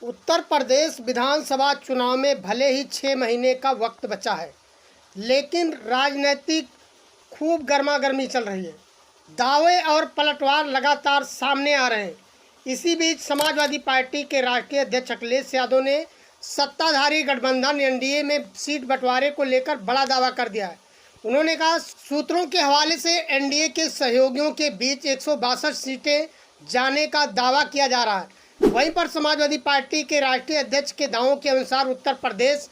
उत्तर प्रदेश विधानसभा चुनाव में भले ही 6 महीने का वक्त बचा है, लेकिन राजनीतिक खूब गर्मागर्मी चल रही है। दावे और पलटवार लगातार सामने आ रहे हैं। इसी बीच समाजवादी पार्टी के राष्ट्रीय अध्यक्ष अखिलेश यादव ने सत्ताधारी गठबंधन एनडीए में सीट बंटवारे को लेकर बड़ा दावा कर दिया है। उन्होंने कहा, सूत्रों के हवाले से एनडीए के सहयोगियों के बीच 162 सीटें जाने का दावा किया जा रहा है। वहीं पर समाजवादी पार्टी के राष्ट्रीय अध्यक्ष के दावों के अनुसार उत्तर प्रदेश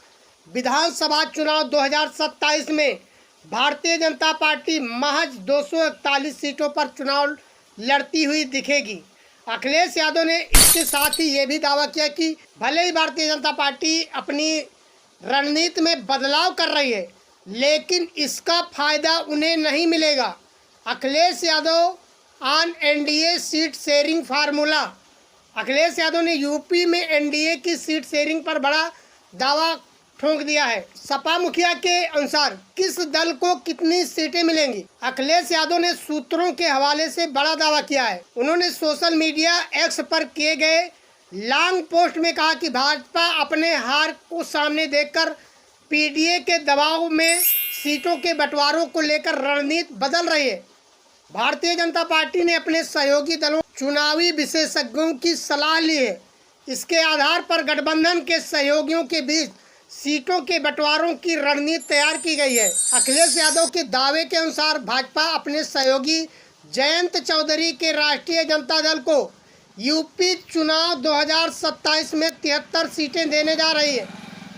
विधानसभा चुनाव 2027 में भारतीय जनता पार्टी महज 241 सीटों पर चुनाव लड़ती हुई दिखेगी। अखिलेश यादव ने इसके साथ ही ये भी दावा किया कि भले ही भारतीय जनता पार्टी अपनी रणनीति में बदलाव कर रही है, लेकिन इसका फायदा उन्हें नहीं मिलेगा। Akhilesh Yadav on NDA seat sharing formula. Akhilesh Yadav ने यूपी में एनडीए की सीट शेयरिंग पर बड़ा दावा ठोंक दिया है। सपा मुखिया के अनुसार किस दल को कितनी सीटें मिलेंगी, अखिलेश यादव ने सूत्रों के हवाले से बड़ा दावा किया है। उन्होंने सोशल मीडिया एक्स पर किए गए लॉन्ग पोस्ट में कहा कि भाजपा अपने हार को सामने देखकर पीडीए के दबाव में सीटों के बंटवारों को लेकर रणनीति बदल रही है। भारतीय जनता पार्टी ने अपने सहयोगी दलों चुनावी विशेषज्ञों की सलाह ली है। इसके आधार पर गठबंधन के सहयोगियों के बीच सीटों के बंटवारों की रणनीति तैयार की गई है। अखिलेश यादव के दावे के अनुसार भाजपा अपने सहयोगी जयंत चौधरी के राष्ट्रीय जनता दल को यूपी चुनाव 2027 में 73 सीटें देने जा रही है।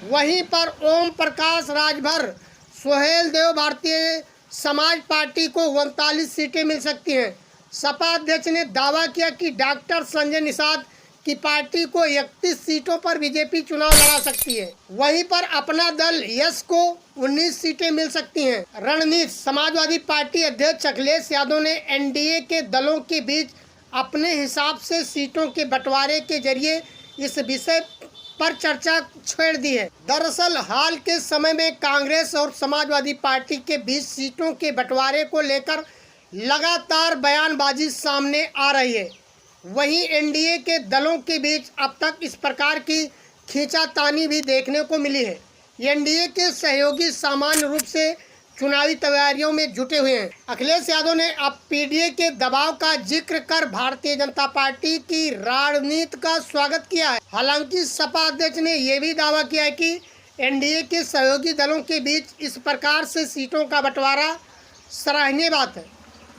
वहीं पर ओम प्रकाश राजभर, सोहेल देव भारतीय समाज पार्टी को 39 सीटें मिल सकती हैं। सपा अध्यक्ष ने दावा किया कि डॉक्टर संजय निषाद की पार्टी को 31 सीटों पर बीजेपी चुनाव लड़ा सकती है। वहीं पर अपना दल यश को 19 सीटें मिल सकती हैं। रणनीति। समाजवादी पार्टी अध्यक्ष अखिलेश यादव ने एनडीए के दलों के बीच अपने हिसाब से सीटों के बंटवारे के जरिए इस विषय पर चर्चा छेड़ दी है। दरअसल हाल के समय में कांग्रेस और समाजवादी पार्टी के बीच सीटों के बंटवारे को लेकर लगातार बयानबाजी सामने आ रही है। वहीं एनडीए के दलों के बीच अब तक इस प्रकार की खींचातानी भी देखने को मिली है। एनडीए के सहयोगी सामान्य रूप से चुनावी तैयारियों में जुटे हुए हैं। अखिलेश यादव ने अब पीडीए के दबाव का जिक्र कर भारतीय जनता पार्टी की रणनीति का स्वागत किया है। हालांकि सपा अध्यक्ष ने यह भी दावा किया है कि एनडीए के सहयोगी दलों के बीच इस प्रकार से सीटों का बंटवारा सराहनीय बात है,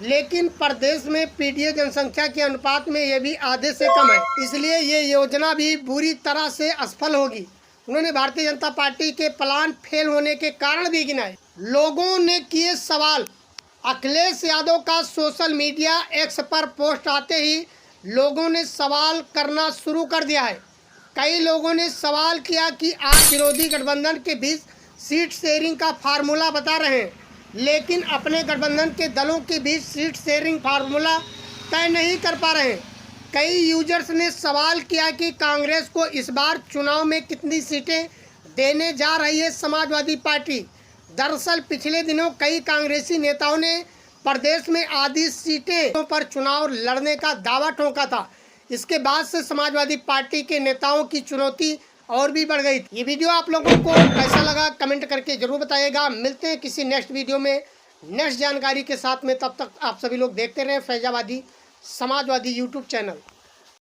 लेकिन प्रदेश में पीडीए जनसंख्या के अनुपात में यह भी आधे से कम है, इसलिए ये योजना भी बुरी तरह से असफल होगी। उन्होंने भारतीय जनता पार्टी के प्लान फेल होने के कारण भी गिनाए। लोगों ने किए सवाल। अखिलेश यादव का सोशल मीडिया एक्स पर पोस्ट आते ही लोगों ने सवाल करना शुरू कर दिया है। कई लोगों ने सवाल किया कि आप विरोधी गठबंधन के बीच सीट शेयरिंग का फार्मूला बता रहे हैं, लेकिन अपने गठबंधन के दलों के बीच सीट शेयरिंग फार्मूला तय नहीं कर पा रहे हैं। कई यूजर्स ने सवाल किया कि कांग्रेस को इस बार चुनाव में कितनी सीटें देने जा रही है समाजवादी पार्टी। दरअसल पिछले दिनों कई कांग्रेसी नेताओं ने प्रदेश में आधी सीटें पर चुनाव लड़ने का दावा ठोंका था। इसके बाद से समाजवादी पार्टी के नेताओं की चुनौती और भी बढ़ गई। ये वीडियो आप लोगों को कैसा लगा कमेंट करके जरूर बताइएगा। मिलते हैं किसी नेक्स्ट वीडियो में नेक्स्ट जानकारी के साथ में। तब तक आप सभी लोग देखते रहें फैजाबादी समाजवादी यूट्यूब चैनल।